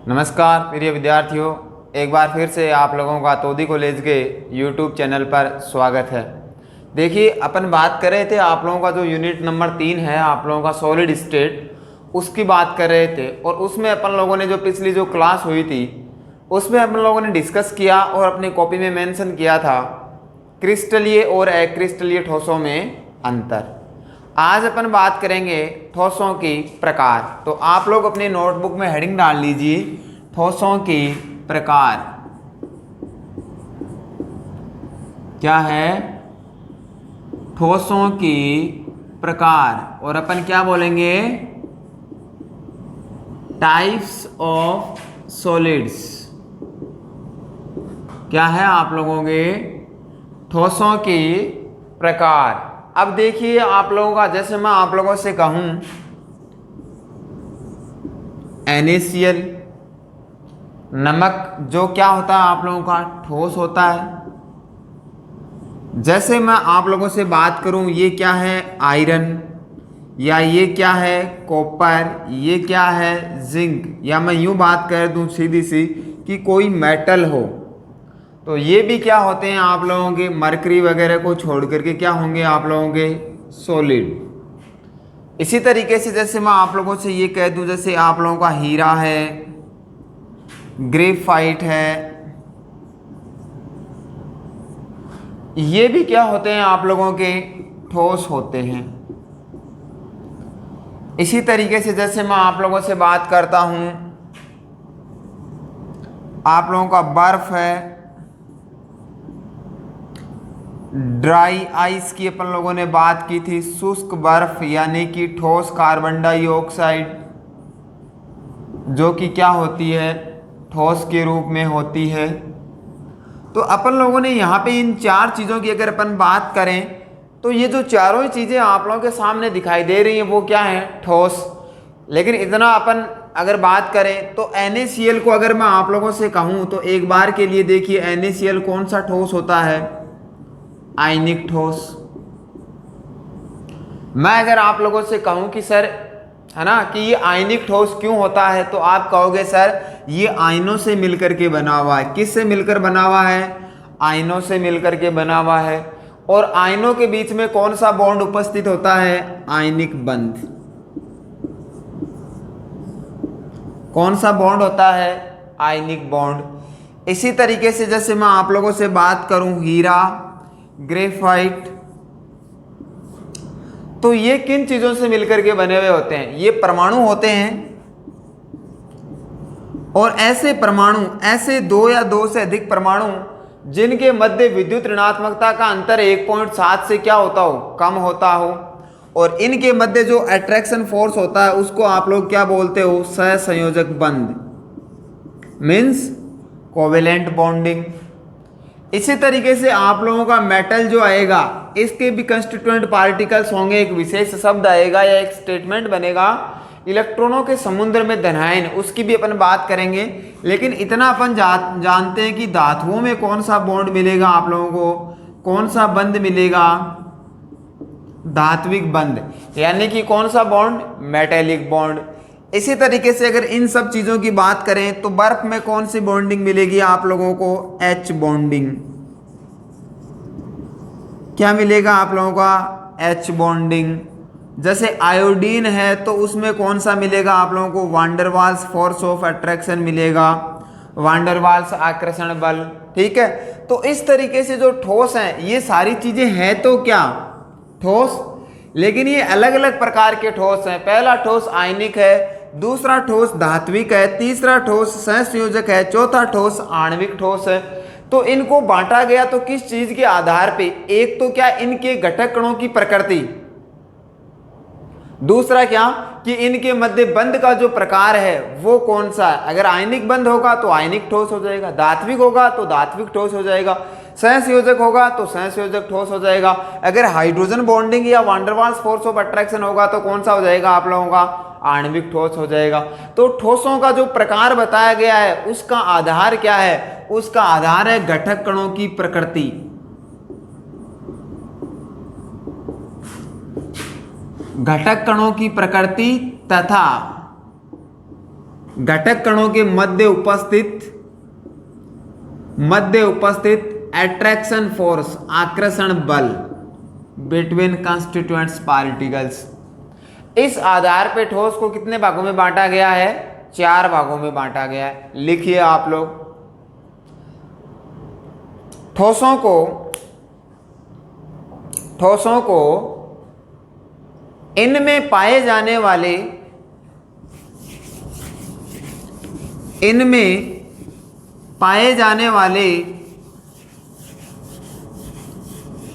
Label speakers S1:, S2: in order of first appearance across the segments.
S1: नमस्कार प्रिय विद्यार्थियों, एक बार फिर से आप लोगों का तोदी कॉलेज के YouTube चैनल पर स्वागत है। देखिए, अपन बात कर रहे थे आप लोगों का जो यूनिट नंबर 3 है आप लोगों का सॉलिड स्टेट, उसकी बात कर रहे थे। और उसमें अपन लोगों ने जो पिछली जो क्लास हुई थी उसमें अपन लोगों ने डिस्कस किया और अपनी कॉपी में मेंशन किया था क्रिस्टलीय और अक्रिस्टलीय ठोसों में अंतर। आज अपन बात करेंगे ठोसों की प्रकार। तो आप लोग अपने नोटबुक में हेडिंग डाल लीजिए, ठोसों की प्रकार। क्या है? ठोसों की प्रकार। और अपन क्या बोलेंगे? Types of solids. क्या है आप लोगों के? ठोसों की प्रकार। अब देखिए आप लोगों का, जैसे मैं आप लोगों से कहूं NaCl, नमक जो क्या होता है आप लोगों का? ठोस होता है। जैसे मैं आप लोगों से बात करूं, ये क्या है? आयरन, या ये क्या है? कॉपर, ये क्या है? जिंक। या मैं यूं बात कर दूं सीधी सी कि कोई मेटल हो, तो ये भी क्या होते हैं आप लोगों के? मरकरी वगैरह को छोड़ करके क्या होंगे आप लोगों के? सॉलिड। इसी तरीके से जैसे मैं आप लोगों से ये कह दूं, जैसे आप लोगों का हीरा है, ग्रेफाइट है, ये भी क्या होते हैं आप लोगों के? ठोस होते हैं। इसी तरीके से जैसे मैं आप लोगों से बात करता हूं, आप लोगों का बर्फ है, ड्राई आइस की अपन लोगों ने बात की थी, शुष्क बर्फ यानी कि ठोस कार्बन डाइऑक्साइड, जो कि क्या होती है? ठोस के रूप में होती है। तो अपन लोगों ने यहाँ पे इन चार चीज़ों की अगर अपन बात करें तो ये जो चारों ही चीज़ें आप लोगों के सामने दिखाई दे रही हैं वो क्या है? ठोस। लेकिन इतना अपन अगर बात करें तो NaCl को अगर मैं आप लोगों से कहूँ तो एक बार के लिए देखिए, NaCl कौन सा ठोस होता है? आयनिक ठोस। मैं अगर आप लोगों से कहूं कि सर, है ना, कि ये आयनिक ठोस क्यों होता है, तो आप कहोगे सर ये आयनों से मिलकर के बना हुआ है। किस से मिलकर बना हुआ है? आयनों से मिलकर के बना हुआ है। और आयनों के बीच में कौन सा बॉन्ड उपस्थित होता है? आयनिक बंध। कौन सा बॉन्ड होता है? Ionic bond. इसी तरीके से जैसे मैं आप लोगों से बात करूं हीरा, ग्रेफाइट, तो ये किन चीजों से मिलकर के बने हुए होते हैं? ये परमाणु होते हैं। और ऐसे परमाणु, ऐसे दो या दो से अधिक परमाणु जिनके मध्य विद्युत ऋणात्मकता का अंतर 1.7 से क्या होता हो? कम होता हो। और इनके मध्य जो अट्रैक्शन फोर्स होता है उसको आप लोग क्या बोलते हो? सहसंयोजक बंध, मीन्स कोवेलेंट बॉन्डिंग। इसी तरीके से आप लोगों का मेटल जो आएगा, इसके भी कंस्टिट्यूएंट पार्टिकल्स होंगे। एक विशेष शब्द आएगा या एक स्टेटमेंट बनेगा, इलेक्ट्रॉनों के समुद्र में धनायन, उसकी भी अपन बात करेंगे। लेकिन इतना अपन जानते हैं कि धातुओं में कौन सा बॉन्ड मिलेगा आप लोगों को? कौन सा बंध मिलेगा? धात्विक बंध, यानी कि कौन सा बॉन्ड? Metallic bond. इसी तरीके से अगर इन सब चीजों की बात करें तो बर्फ में कौन सी बॉन्डिंग मिलेगी आप लोगों को? H bonding. क्या मिलेगा आप लोगों का? H bonding. जैसे आयोडीन है तो उसमें कौन सा मिलेगा आप लोगों को? Van der Waals force of attraction मिलेगा, वान डेर वाल्स आकर्षण बल। ठीक है। तो इस तरीके से जो ठोस हैं, ये सारी चीजें हैं तो क्या? ठोस। लेकिन ये अलग अलग प्रकार के ठोस हैं। पहला ठोस आयनिक है, दूसरा ठोस धात्विक है, तीसरा ठोस सहसंयोजक है, चौथा ठोस आणविक ठोस है। तो इनको बांटा गया तो किस चीज के आधार पे? एक तो क्या? इनके घटक कणों की प्रकृति, दूसरा क्या कि इनके मध्य बंध का जो प्रकार है वो कौन सा है। अगर आयनिक बंध होगा तो आयनिक ठोस हो जाएगा, धात्विक होगा तो धात्विक ठोस हो जाएगा, सहसंयोजक होगा तो सहसंयोजक ठोस हो जाएगा। अगर हाइड्रोजन बॉन्डिंग या van der Waals force of attraction होगा तो कौन सा हो जाएगा आप लोगों का? आणविक ठोस हो जाएगा। तो ठोसों का जो प्रकार बताया गया है उसका आधार क्या है? उसका आधार है घटक कणों की प्रकृति। घटक कणों की प्रकृति तथा घटक कणों के मध्य उपस्थित एट्रैक्शन फोर्स, आकर्षण बल बिटवीन कंस्टिट्यूएंट्स पार्टिकल्स। इस आधार पे ठोस को कितने भागों में बांटा गया है? 4 भागों में बांटा गया है। लिखिए आप लोग। ठोसों को इनमें पाए जाने वाले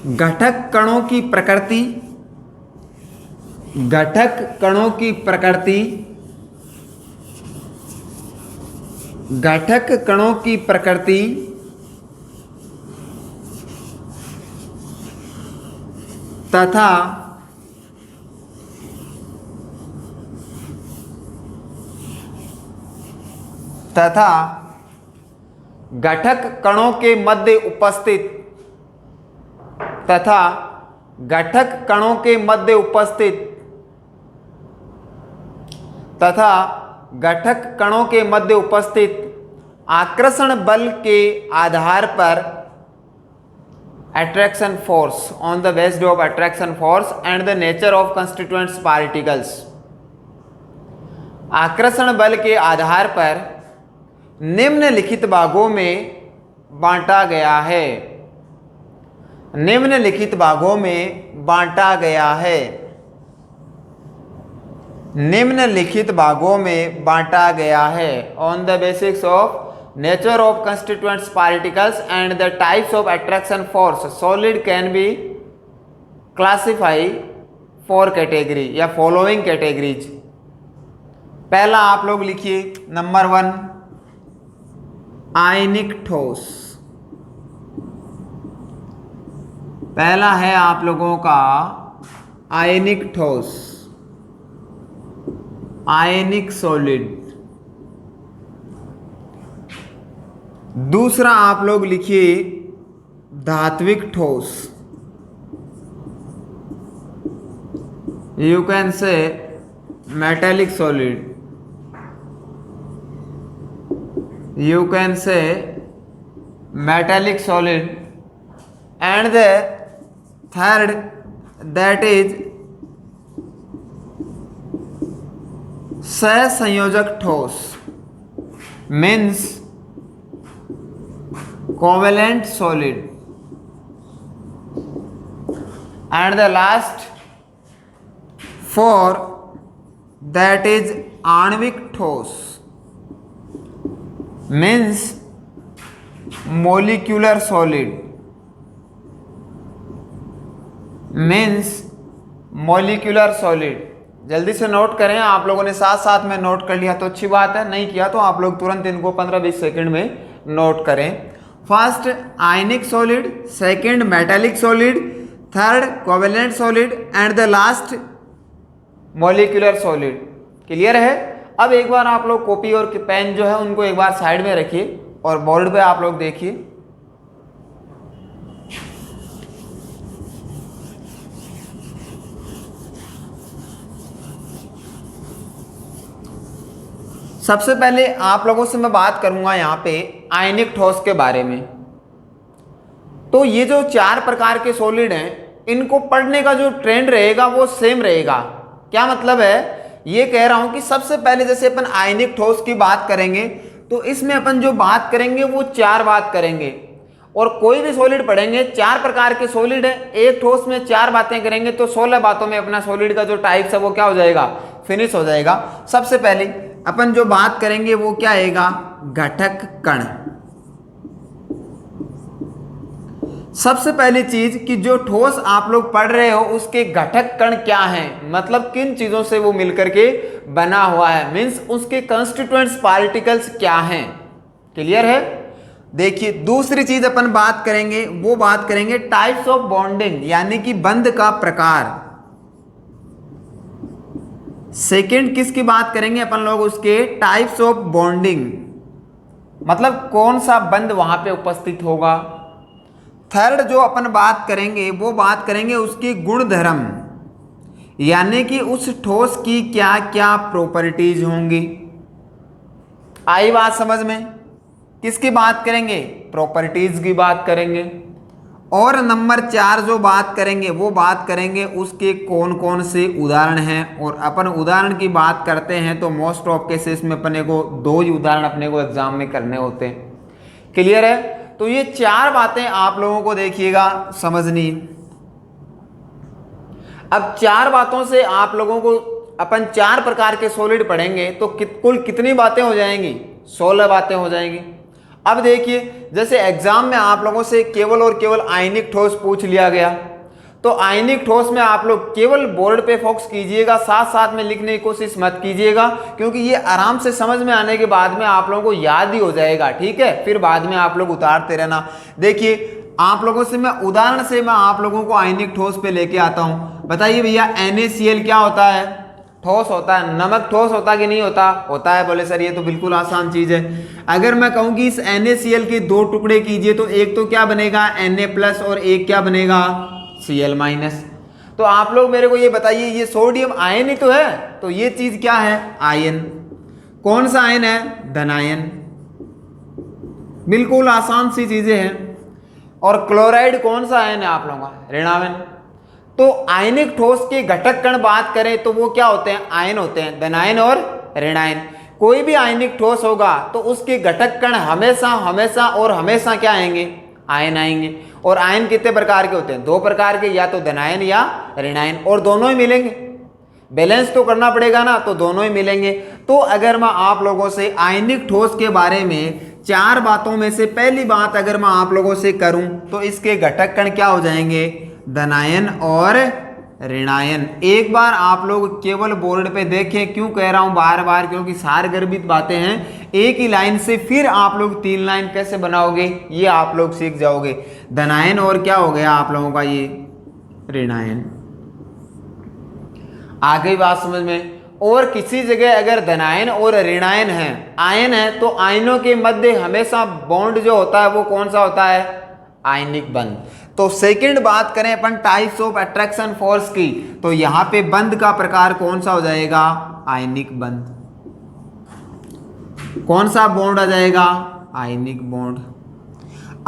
S1: घटक कणों की प्रकृति, तथा घटक कणों के मध्य उपस्थित आकर्षण बल के आधार पर attraction force, on the basis of attraction force and the nature of constituents particles, आकर्षण बल के आधार पर निम्नलिखित भागों में बांटा गया है। On the basis of nature of constituents particles and the types of attraction force, solid can be classified 4 category या following categories। पहला आप लोग लिखिए, नंबर 1 आयनिक ठोस। पहला है आप लोगों का आयनिक ठोस, आयनिक सॉलिड। दूसरा आप लोग लिखिए धात्विक ठोस, you can say metallic solid, and the third that is सहसंयोजक ठोस, means covalent solid, and the last 4 that is आणविक ठोस, means molecular solid, जल्दी से नोट करें। आप लोगों ने साथ साथ में नोट कर लिया तो अच्छी बात है, नहीं किया तो आप लोग तुरंत इनको 15-20 सेकंड में नोट करें। First ionic solid, second metallic solid, third covalent solid and the last molecular solid. Clear है? अब एक बार आप लोग कॉपी और पेन जो है उनको एक बार साइड में रखिए और बोर्ड पे आप लोग देखिए। सबसे पहले आप लोगों से मैं बात करूंगा यहाँ पे आयनिक ठोस के बारे में। तो ये जो 4 प्रकार के सॉलिड हैं, इनको पढ़ने का जो ट्रेंड रहेगा वो सेम रहेगा। क्या मतलब है? ये कह रहा हूं कि सबसे पहले जैसे अपन आयनिक ठोस की बात करेंगे तो इसमें अपन जो बात करेंगे वो 4 बात करेंगे। और कोई भी सॉलिड पढ़ेंगे, 4 प्रकार के सॉलिड है, एक ठोस में 4 बातें करेंगे तो 16 बातों में अपना सॉलिड का जो टाइप्स है वो क्या हो जाएगा? फिनिश हो जाएगा। सबसे पहले अपन जो बात करेंगे वो क्या आएगा? घटक कण। सबसे पहली चीज कि जो ठोस आप लोग पढ़ रहे हो उसके घटक कण क्या हैं, मतलब किन चीजों से वो मिलकर के बना हुआ है, मीन्स उसके कंस्टिट्यूएंट्स पार्टिकल्स क्या हैं। क्लियर है? देखिए दूसरी चीज अपन बात करेंगे, वो बात करेंगे टाइप्स ऑफ बॉन्डिंग, यानी कि बंध का प्रकार। सेकंड किसकी बात करेंगे अपन लोग? उसके टाइप्स ऑफ बॉन्डिंग, मतलब कौन सा बंध वहां पे उपस्थित होगा। थर्ड जो अपन बात करेंगे वो बात करेंगे उसकी गुणधर्म, यानी कि उस ठोस की क्या क्या प्रॉपर्टीज होंगी। आई बात समझ में? किसकी बात करेंगे? प्रॉपर्टीज की बात करेंगे। और नंबर 4 जो बात करेंगे वो बात करेंगे उसके कौन कौन से उदाहरण हैं। और अपन उदाहरण की बात करते हैं तो मोस्ट ऑफ केसेस में अपने को 2 ही उदाहरण अपने को एग्जाम में करने होते हैं। क्लियर है? तो ये 4 बातें आप लोगों को देखिएगा समझनी। अब 4 बातों से आप लोगों को अपन 4 प्रकार के सॉलिड पढ़ेंगे तो कुल कितनी बातें हो जाएंगी? 16 बातें हो जाएंगी। अब देखिए, जैसे एग्जाम में आप लोगों से केवल और केवल आयनिक ठोस पूछ लिया गया, तो आयनिक ठोस में आप लोग केवल बोर्ड पे फोकस कीजिएगा, साथ साथ में लिखने की कोशिश मत कीजिएगा, क्योंकि ये आराम से समझ में आने के बाद में आप लोगों को याद ही हो जाएगा। ठीक है, फिर बाद में आप लोग उतारते रहना। देखिए, आप लोगों से मैं उदाहरण से मैं आप लोगों को आयनिक ठोस पे लेके आता हूं। बताइए भैया, NaCl क्या होता है? ठोस होता है। नमक ठोस होता कि नहीं होता? होता है। बोले सर ये तो बिल्कुल आसान चीज है। अगर मैं कहूं कि इस NaCl के 2 टुकड़े कीजिए तो एक तो क्या बनेगा? Na+ और एक क्या बनेगा? Cl-। तो आप लोग मेरे को ये बताइए, ये सोडियम आयन ही तो है, तो ये चीज क्या है? आयन। कौन सा आयन है? धनायन। बिल्कुल आसान सी चीजें हैं। और क्लोराइड कौन सा आयन है आप लोगों का? ऋणायन। तो आयनिक ठोस के घटक कण बात करें तो वो क्या होते हैं? आयन होते हैं, धनायन और ऋणायन। कोई भी आयनिक ठोस होगा तो उसके घटक कण हमेशा हमेशा और हमेशा क्या आएंगे? आयन आएंगे। और आयन कितने प्रकार के होते हैं? 2 प्रकार के, या तो धनायन या ऋणायन, और दोनों ही मिलेंगे। बैलेंस तो करना पड़ेगा ना, तो दोनों ही मिलेंगे। तो अगर मैं आप लोगों से आयनिक ठोस के बारे में 4 बातों में से पहली बात अगर मैं आप लोगों से करूं तो इसके घटक कण क्या हो जाएंगे? धनायन और ऋणायन। एक बार आप लोग केवल बोर्ड पे देखें, क्यों कह रहा हूं बार बार, क्योंकि सारगर्भित बातें हैं। एक ही लाइन से फिर आप लोग 3 लाइन कैसे बनाओगे ये आप लोग सीख जाओगे। धनायन और क्या हो गया आप लोगों का? ये ऋणायन। आ गई बात समझ में? और किसी जगह अगर धनायन और ऋणायन है, आयन है, तो आयनों के मध्य हमेशा बॉन्ड जो होता है वो कौन सा होता है? आयनिक बंध। तो सेकंड बात करें अपन टाइप्स ऑफ अट्रैक्शन फोर्स की, तो यहां पे बंध का प्रकार कौन सा हो जाएगा? आयनिक बंध। कौन सा बॉन्ड आ जाएगा? Ionic bond.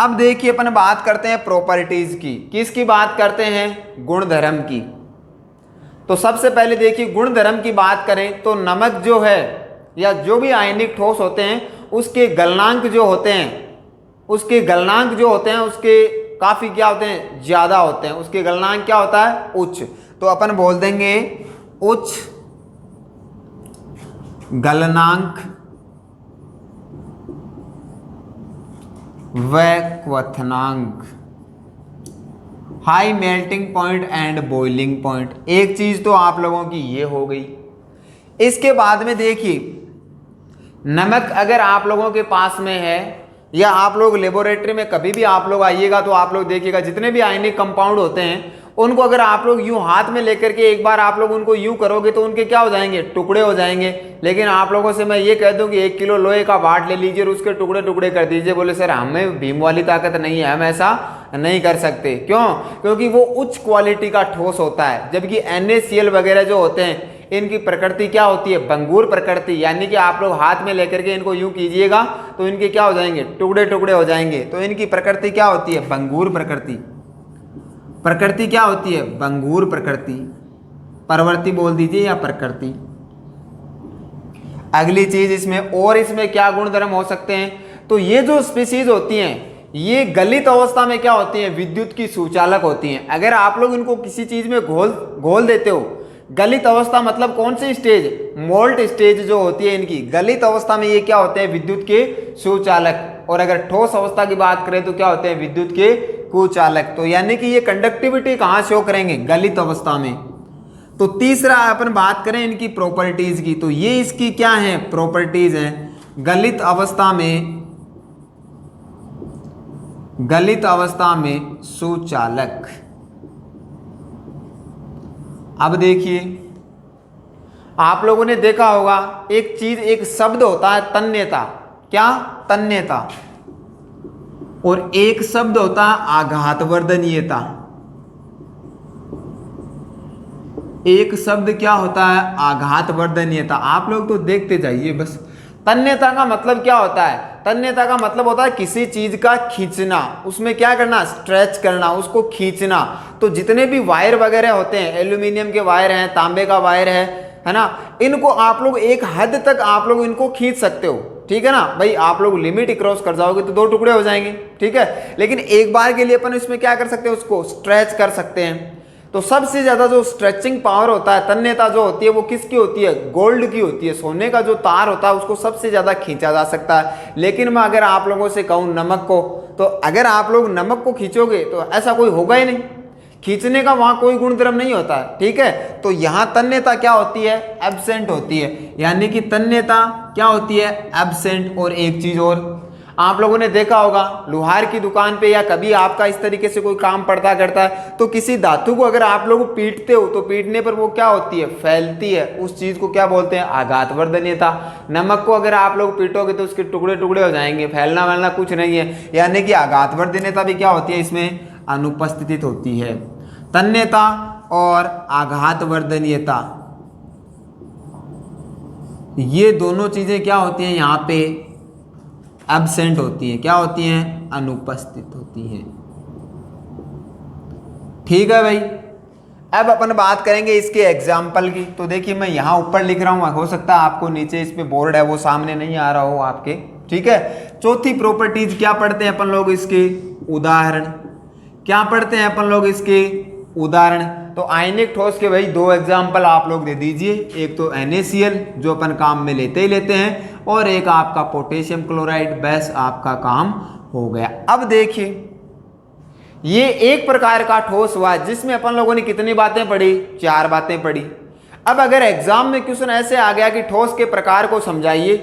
S1: अब देखिए, अपन बात करते हैं प्रॉपर्टीज की। किसकी बात करते हैं? गुणधर्म की। तो सबसे पहले देखिए, गुणधर्म की बात करें तो नमक जो है या जो भी आयनिक ठोस होते हैं उसके गलनांक जो होते हैं, उसके काफी क्या होते हैं? ज्यादा होते हैं। उसके गलनांक क्या होता है? उच्च। तो अपन बोल देंगे उच्च गलनांक व क्वथनांक, high melting point and boiling point. एक चीज तो आप लोगों की ये हो गई। इसके बाद में देखिए, नमक अगर आप लोगों के पास में है या आप लोग लेबोरेटरी में कभी भी आप लोग आइएगा तो आप लोग देखिएगा जितने भी आयनिक कंपाउंड होते हैं उनको अगर आप लोग यूं हाथ में लेकर के एक बार आप लोग उनको यूं करोगे तो उनके क्या हो जाएंगे? टुकड़े हो जाएंगे। लेकिन आप लोगों से मैं ये कह दूं कि 1 किलो लोहे का बाट ले लीजिए और उसके टुकड़े टुकड़े कर दीजिए, बोले सर हमें भीम वाली ताकत नहीं है, हम ऐसा नहीं कर सकते। क्यों? क्योंकि वो उच्च क्वालिटी का ठोस होता है, जबकि NaCl वगैरह जो होते हैं इनकी प्रकृति क्या होती है? भंगुर प्रकृति। यानी कि आप लोग हाथ में लेकर के इनको यूं कीजिएगा तो इनके क्या हो जाएंगे? टुकड़े टुकड़े हो जाएंगे। तो इनकी प्रकृति क्या होती है? भंगुर प्रकृति। प्रकृति क्या होती है? भंगुर प्रकृति। प्रवृत्ति बोल दीजिए या प्रकृति। अगली चीज इसमें क्या गुणधर्म हो सकते हैं? तो ये जो स्पीसीज होती हैं ये गलित अवस्था में क्या होती हैं? विद्युत की सुचालक होती हैं। अगर आप लोग इनको किसी चीज में घोल देते हो, गलित अवस्था मतलब कौन सी स्टेज? मोल्ट स्टेज जो होती है इनकी, गलित अवस्था में ये क्या होते हैं? विद्युत के सुचालक। और अगर ठोस अवस्था की बात करें तो क्या होते हैं? विद्युत के कुचालक। तो यानी कि ये कंडक्टिविटी कहाँ शो करेंगे? गलित अवस्था में। तो तीसरा अपन बात करें इनकी प्रॉपर्टीज की, तो ये इसकी क्या है? प्रॉपर्टीज है। गलित अवस्था में सुचालक। अब देखिए, आप लोगों ने देखा होगा एक शब्द होता है तन्यता। क्या? तन्यता। और एक शब्द होता है आघातवर्धनीयता। एक शब्द क्या होता है? आघातवर्धनीयता। आप लोग तो देखते जाइए बस, तन्यता का मतलब क्या होता है? तन्यता का मतलब होता है किसी चीज का खींचना, उसमें क्या करना, स्ट्रेच करना, उसको खींचना। तो जितने भी वायर वगैरह होते हैं, एल्यूमिनियम के वायर हैं, तांबे का वायर है ना, इनको आप लोग एक हद तक आप लोग इनको खींच सकते हो, ठीक है ना भाई। आप लोग लिमिट क्रॉस कर जाओगे तो दो टुकड़े हो जाएंगे, ठीक है। लेकिन एक बार के लिए अपन इसमें क्या कर सकते हैं, उसको स्ट्रेच कर सकते हैं। तो सबसे ज्यादा जो स्ट्रेचिंग पावर होता है, तन्यता जो होती है, वो किसकी होती है? गोल्ड की होती है। सोने का जो तार होता है उसको सबसे ज्यादा खींचा जा सकता है। लेकिन मैं अगर आप लोगों से कहूं नमक को, तो अगर आप लोग नमक को खींचोगे तो ऐसा कोई होगा ही नहीं, खींचने का वहां कोई गुण धर्म नहीं होता, ठीक है। तो यहां तन्यता क्या होती है? एब्सेंट होती है, यानी कि तन्यता क्या होती है? एब्सेंट। और एक चीज और, आप लोगों ने देखा होगा लोहार की दुकान पे, या कभी आपका इस तरीके से कोई काम पड़ता करता है, तो किसी धातु को अगर आप लोग पीटते हो तो पीटने पर वो क्या होती है? फैलती है। उस चीज को क्या बोलते हैं? आघातवर्धनीयता। नमक को अगर आप लोग पीटोगे तो उसके टुकड़े टुकड़े हो जाएंगे, फैलना वैलना कुछ नहीं है, यानी कि आघातवर्धनीयता भी क्या होती है? इसमें अनुपस्थित होती है। तन्यता और आघातवर्धनीयता, ये दोनों चीजें क्या होती हैं? यहाँ पे एब्सेंट होती है। क्या होती हैं? अनुपस्थित होती हैं, ठीक है भाई। अब अपन बात करेंगे इसके एग्जाम्पल की। तो देखिए मैं यहाँ ऊपर लिख रहा हूँ, हो सकता है आपको नीचे इस पे बोर्ड है वो सामने नहीं आ रहा हो आपके, ठीक है। चौथी प्रॉपर्टीज क्या पढ़ते हैं अपन लोग? इसके उदाहरण। क्या पढ़ते हैं अपन लोग? इसके उदाहरण। तो आयनिक ठोस के भाई दो एग्जाम्पल आप लोग दे दीजिए। एक तो NaCl जो अपन काम में लेते ही लेते हैं, और एक आपका पोटेशियम क्लोराइड, बस आपका काम हो गया। अब देखिए ये एक प्रकार का ठोस हुआ जिसमें अपन लोगों ने कितनी बातें पढ़ी? 4 बातें पढ़ी। अब अगर एग्जाम में क्वेश्चन ऐसे आ गया कि ठोस के प्रकार को समझाइए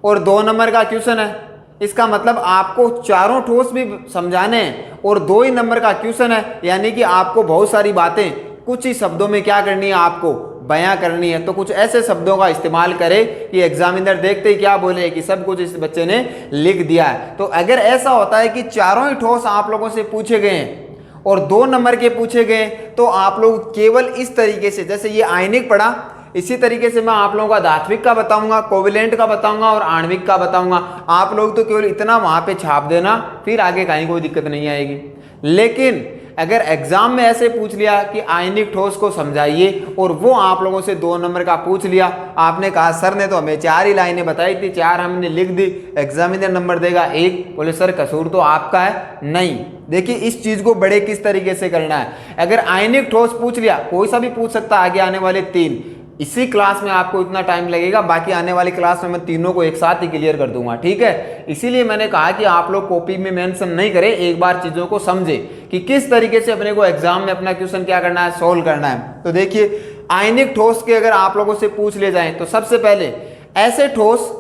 S1: और 2 नंबर का क्वेश्चन है, इसका मतलब आपको चारों ठोस भी समझाने हैं और 2 ही नंबर का क्वेश्चन है, यानी कि आपको बहुत सारी बातें कुछ ही शब्दों में क्या करनी है? आपको बयां करनी है। तो कुछ ऐसे शब्दों का इस्तेमाल करें कि एग्जामिनर देखते ही क्या बोले कि सब कुछ इस बच्चे ने लिख दिया है। तो अगर ऐसा होता है कि चारों ही ठोस आप लोगों से पूछे गए हैं और 2 नंबर के पूछे गए, तो आप लोग केवल इस तरीके से, जैसे ये आयनिक पढ़ा, इसी तरीके से मैं आप लोगों का धात्विक का बताऊंगा, कोवेलेंट का बताऊंगा और आणविक का बताऊंगा। आप लोग तो केवल इतना वहां पे छाप देना, फिर आगे कहीं कोई दिक्कत नहीं आएगी। लेकिन अगर एग्जाम में ऐसे पूछ लिया कि आयनिक ठोस को समझाइए और वो आप लोगों से 2 नंबर का पूछ लिया, आपने कहा सर ने तो हमें 4 ही लाइनें बताई थी, 4 हमने लिख दी, एग्जामिनर नंबर देगा 1, बोले सर कसूर तो आपका है। नहीं, देखिए इस चीज को बड़े किस तरीके से करना है। अगर आयनिक ठोस पूछ लिया, कोई सा भी पूछ सकता है, आगे आने वाले 3, इसी क्लास में आपको इतना टाइम लगेगा, बाकी आने वाली क्लास में मैं तीनों को एक साथ ही क्लियर कर दूंगा, ठीक है। इसीलिए मैंने कहा कि आप लोग कॉपी में मेंशन नहीं करें, एक बार चीजों को समझे कि किस तरीके से अपने को एग्जाम में अपना क्वेश्चन क्या करना है? सोल्व करना है। तो देखिए आयनिक ठोस के अगर आप लोगों से पूछ ले जाए, तो सबसे पहले ऐसे ठोस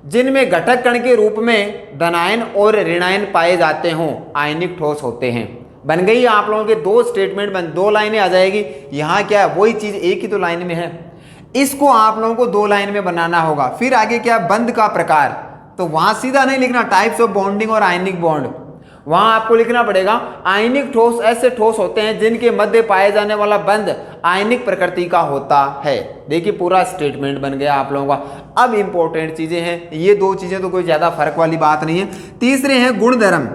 S1: जिनमें घटक कण के रूप में धनायन और ऋणायन पाए जाते हों, आयनिक ठोस होते हैं। बन गई आप लोगों के 2 स्टेटमेंट, 2 लाइनें आ जाएगी। यहाँ क्या है? वही चीज एक ही तो लाइन में है, इसको आप लोगों को 2 लाइन में बनाना होगा। फिर आगे क्या? बंध का प्रकार। तो वहां सीधा नहीं लिखना टाइप्स ऑफ बॉन्डिंग और आयनिक बॉन्ड, वहां आपको लिखना पड़ेगा आयनिक ठोस ऐसे ठोस होते हैं जिनके मध्य पाए जाने वाला बंध आयनिक प्रकृति का होता है। देखिए पूरा स्टेटमेंट बन गया आप लोगों का। अब इंपॉर्टेंट चीजें हैं, ये 2 चीजें तो कोई ज्यादा फर्क वाली बात नहीं है। तीसरे हैं गुणधर्म।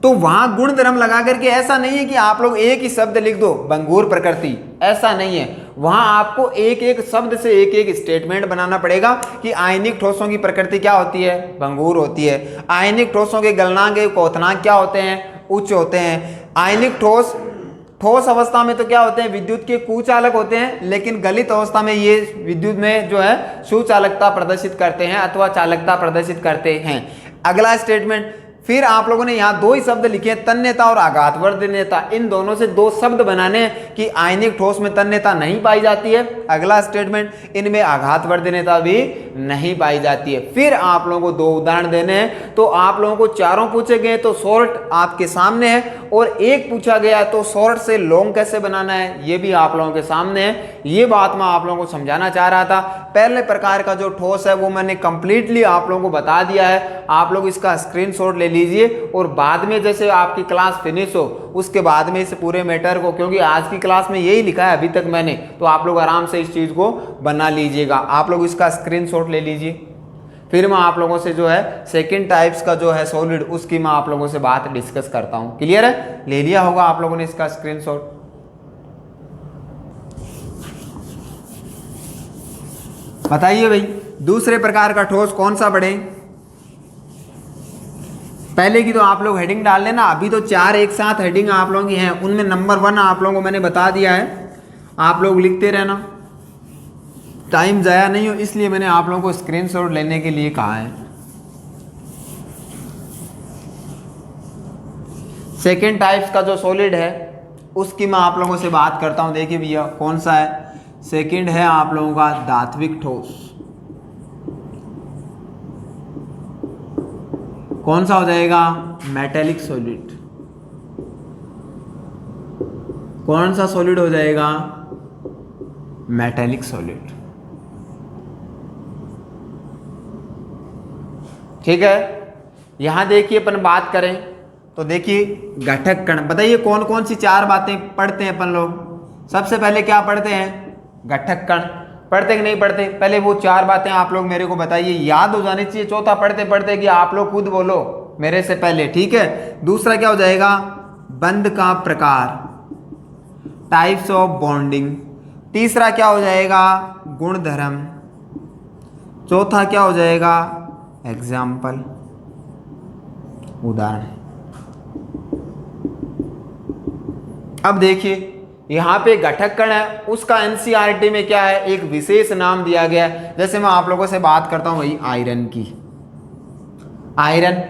S1: तो वहां गुणधर्म लगा करके ऐसा नहीं है कि आप लोग एक ही शब्द लिख दो भंगुर प्रकृति, ऐसा नहीं है। वहां आपको एक एक शब्द से एक एक स्टेटमेंट बनाना पड़ेगा कि आयनिक ठोसों की प्रकृति क्या होती है? भंगुर होती है। आयनिक ठोसों के गलनांक क्वथनांक क्या होते हैं? उच्च होते हैं। आयनिक ठोस अवस्था में तो क्या होते हैं? विद्युत के कुचालक होते हैं, लेकिन गलित अवस्था में ये विद्युत में जो है सुचालकता प्रदर्शित करते हैं अथवा चालकता प्रदर्शित करते हैं। अगला स्टेटमेंट, फिर आप लोगों ने यहाँ 2 ही शब्द लिखे हैं, तन्यता और आघातवर्धनीयता। इन दोनों से 2 शब्द बनाने हैं कि आयनिक ठोस में तन्यता नहीं पाई जाती है। अगला स्टेटमेंट, इनमें आघातवर्धनीयता भी नहीं पाई जाती है। फिर आप लोगों को 2 उदाहरण देने हैं। तो आप लोगों को चारों पूछे गए तो शॉर्ट आपके सामने है, और एक पूछा गया तो शॉर्ट से लॉन्ग कैसे बनाना है ये भी आप लोगों के सामने है। ये बात मैं आप लोगों को समझाना चाह रहा था। पहले प्रकार का जो ठोस है वो मैंने कंप्लीटली आप लोगों को बता दिया है। आप लोग इसका स्क्रीनशॉट ले लीजिए और बाद में जैसे आपकी क्लास फिनिश हो उसके बाद में इस पूरे मैटर को, क्योंकि आज की क्लास में यही लिखा है अभी तक मैंने, तो आप लोग आराम से इस चीज को बना लीजिएगा। आप लोग इसका स्क्रीनशॉट ले लीजिए। फिर मैं आप लोगों से जो है सेकंड टाइप्स का जो है सॉलिड उसकी मैं आप लोगों से बात डिस्कस करता हूं। क्लियर है? ले लिया होगा आप लोगों ने इसका स्क्रीनशॉट। बताइए भाई दूसरे प्रकार का ठोस कौन सा पढ़े? पहले की तो आप लोग हेडिंग डाल लेना, अभी तो 4 एक साथ हेडिंग आप लोगों की हैं, उनमें नंबर 1 आप लोगों को मैंने बता दिया है, आप लोग लिखते रहना, टाइम ज़ाया नहीं हो इसलिए मैंने आप लोगों को स्क्रीनशॉट लेने के लिए कहा है। सेकेंड टाइप्स का जो सॉलिड है उसकी मैं आप लोगों से बात करता हूं। देखिए भैया कौन सा है? सेकेंड है आप लोगों का धात्विक ठोस। कौन सा हो जाएगा? Metallic solid. कौन सा सॉलिड हो जाएगा? Metallic solid. ठीक है, यहां देखिए अपन बात करें तो देखिए घटक कण। बताइए कौन कौन सी 4 बातें पढ़ते हैं अपन लोग? सबसे पहले क्या पढ़ते हैं? घटक कण। पढ़ते कि नहीं पढ़ते? पहले वो 4 बातें आप लोग मेरे को बताइए, याद हो जानी चाहिए। चौथा पढ़ते पढ़ते कि आप लोग खुद बोलो मेरे से पहले, ठीक है। दूसरा क्या हो जाएगा? बंध का प्रकार, टाइप्स ऑफ बॉन्डिंग। तीसरा क्या हो जाएगा? गुणधर्म। चौथा क्या हो जाएगा? एग्जाम्पल, उदाहरण। अब देखिए यहाँ पे घटक कण है, उसका एनसीईआरटी में क्या है? एक विशेष नाम दिया गया है। जैसे मैं आप लोगों से बात करता हूं वही आयरन की, आयरन,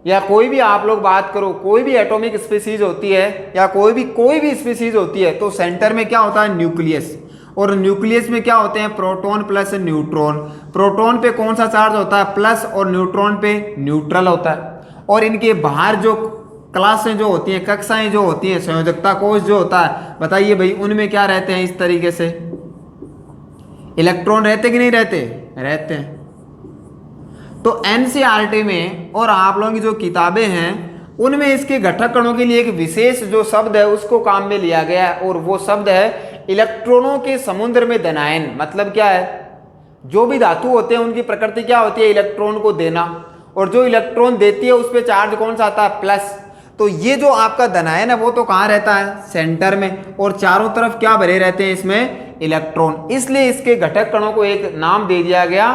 S1: या कोई भी आप लोग बात करो, कोई भी एटॉमिक स्पीसीज होती है या कोई भी स्पीसीज होती है तो सेंटर में क्या होता है? न्यूक्लियस। और न्यूक्लियस में क्या होते हैं? Proton plus neutron. प्रोटॉन पे कौन सा चार्ज होता है? प्लस, और न्यूट्रॉन पे न्यूट्रल होता है। और इनके बाहर जो क्लासें जो होती हैं, कक्षाएं जो होती हैं, संयोजकता कोश जो होता है, बताइए भाई उनमें क्या रहते हैं? इस तरीके से इलेक्ट्रॉन रहते कि नहीं रहते? रहते हैं। तो एनसीईआरटी में और आप लोगों की जो किताबें हैं उनमें इसके घटक कणों के लिए एक विशेष जो शब्द है उसको काम में लिया गया है, और वो शब्द है इलेक्ट्रॉनों के समुद्र में धनायन। मतलब क्या है? जो भी धातु होते हैं उनकी प्रकृति क्या होती है? इलेक्ट्रॉन को देना, और जो इलेक्ट्रॉन देती है उस पर चार्ज कौन सा आता है? प्लस। तो ये जो आपका धनायन है वो तो कहाँ रहता है? सेंटर में, और चारों तरफ क्या भरे रहते हैं? इसमें इलेक्ट्रॉन। इसलिए इसके घटक कणों को एक नाम दे दिया गया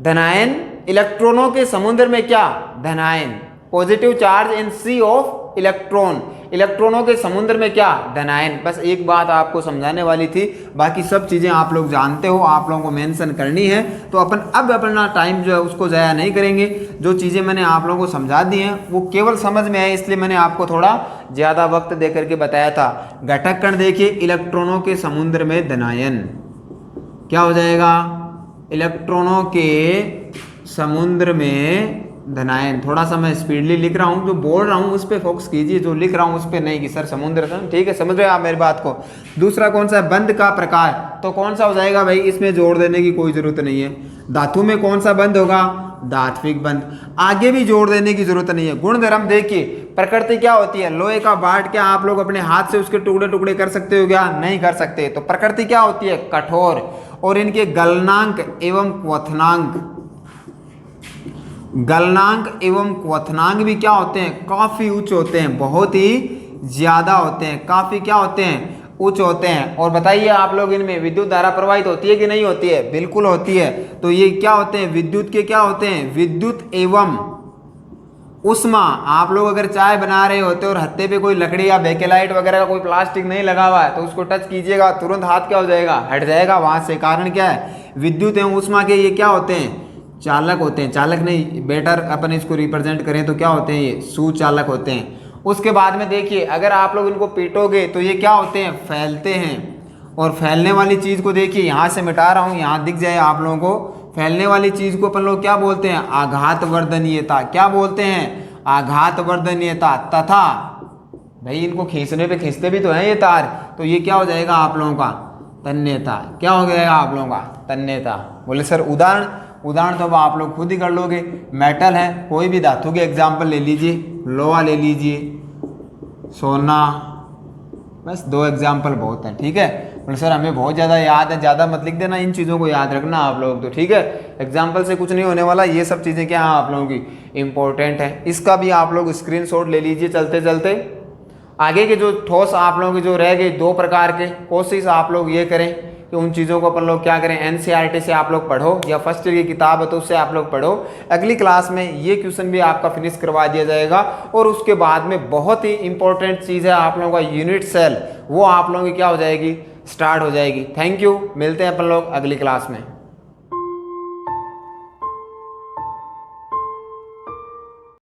S1: धनायन। इलेक्ट्रॉनों के समुद्र में क्या? धनायन। Positive charge in sea of electron. इलेक्ट्रॉनों के समुद्र में क्या? धनायन। बस एक बात आपको समझाने वाली थी, बाकी सब चीजें आप लोग जानते हो, आप लोगों को मेंशन करनी है। तो अपन अब अपना टाइम जो है उसको ज़ाया नहीं करेंगे। जो चीज़ें मैंने आप लोगों को समझा दी हैं वो केवल समझ में आए, इसलिए मैंने आपको थोड़ा ज़्यादा वक्त दे करके बताया था। घटक कण देखिए, इलेक्ट्रॉनों के समुद्र में धनायन। क्या हो जाएगा? इलेक्ट्रॉनों के समुद्र में धनायन। थोड़ा सा मैं स्पीडली लिख रहा हूँ, जो बोल रहा हूँ उस पर फोकस कीजिए, जो लिख रहा हूँ उस पर नहीं कि सर समुद्र था। ठीक है, समझ रहे हैं आप मेरी बात को। दूसरा कौन सा है? बंध का प्रकार। तो कौन सा हो जाएगा भाई? इसमें जोड़ देने की कोई जरूरत नहीं है। धातु में कौन सा बंध होगा? धात्विक बंध। आगे भी जोड़ देने की जरूरत नहीं है। गुणधर्म देखिए, प्रकृति क्या होती है? लोहे का बाट क्या आप लोग अपने हाथ से उसके टुकड़े टुकड़े कर सकते हो क्या? नहीं कर सकते। तो प्रकृति क्या होती है? कठोर। और इनके गलनांक एवं क्वथनांक, गलनांक एवं क्वथनांक भी क्या होते हैं? काफी उच्च होते हैं, बहुत ही ज्यादा होते हैं, काफी क्या होते हैं? उच्च होते हैं। और बताइए आप लोग इनमें विद्युत धारा प्रवाहित होती है कि नहीं होती है? बिल्कुल होती है। तो ये क्या होते हैं? विद्युत के क्या होते हैं? विद्युत एवं उष्मा। आप लोग अगर चाय बना रहे होते और हत्थे पे कोई लकड़ी या बेकेलाइट वगैरह का कोई प्लास्टिक नहीं लगा हुआ है तो उसको टच कीजिएगा, तुरंत हाथ क्या हो जाएगा? हट जाएगा वहां से। कारण क्या है? विद्युत एवं उष्मा के ये क्या होते हैं? चालक होते हैं। चालक नहीं, बेटर अपन इसको रिप्रेजेंट करें तो क्या होते हैं? ये सुचालक होते हैं। उसके बाद में देखिए, अगर आप लोग इनको पीटोगे तो ये क्या होते हैं? फैलते हैं। और फैलने वाली चीज को देखिए, यहाँ से मिटा रहा हूँ, यहाँ दिख जाए आप लोगों को। फैलने वाली चीज को अपन लोग क्या बोलते हैं? आघात वर्धनीयता। क्या बोलते हैं? आघात वर्धनीयता। तथा भाई इनको खींचने पे खींचते भी तो हैं ये तार, तो ये क्या हो जाएगा आप लोगों का? तन्यता। क्या हो जाएगा आप लोगों का? तन्यता। बोले सर उदाहरण? उदाहरण तो अब आप लोग खुद ही कर लोगे। मेटल है, कोई भी धातु के एग्जाम्पल ले लीजिए, लोहा ले लीजिए, सोना, बस 2 एग्जाम्पल बहुत हैं। ठीक है, बोले सर हमें बहुत ज़्यादा याद है, ज़्यादा मत लिख देना, इन चीज़ों को याद रखना आप लोग तो, ठीक है। एग्जाम्पल से कुछ नहीं होने वाला, ये सब चीज़ें क्या आप लोगों की इंपॉर्टेंट है। इसका भी आप लोग स्क्रीनशॉट ले लीजिए चलते चलते। आगे के जो ठोस आप लोगों के जो रह गए 2 प्रकार के, कोशिश आप लोग ये करें कि उन चीज़ों को अपन लोग क्या करें, एनसीईआरटी से आप लोग पढ़ो या फर्स्ट ईयर की किताब है तो उससे आप लोग पढ़ो। अगली क्लास में ये क्वेश्चन भी आपका फिनिश करवा दिया जाएगा और उसके बाद में बहुत ही इंपॉर्टेंट चीज़ है आप लोगों का यूनिट सेल, वो आप लोगों की क्या हो जाएगी, स्टार्ट हो जाएगी। थैंक यू, मिलते हैं अपन लोग अगली क्लास में।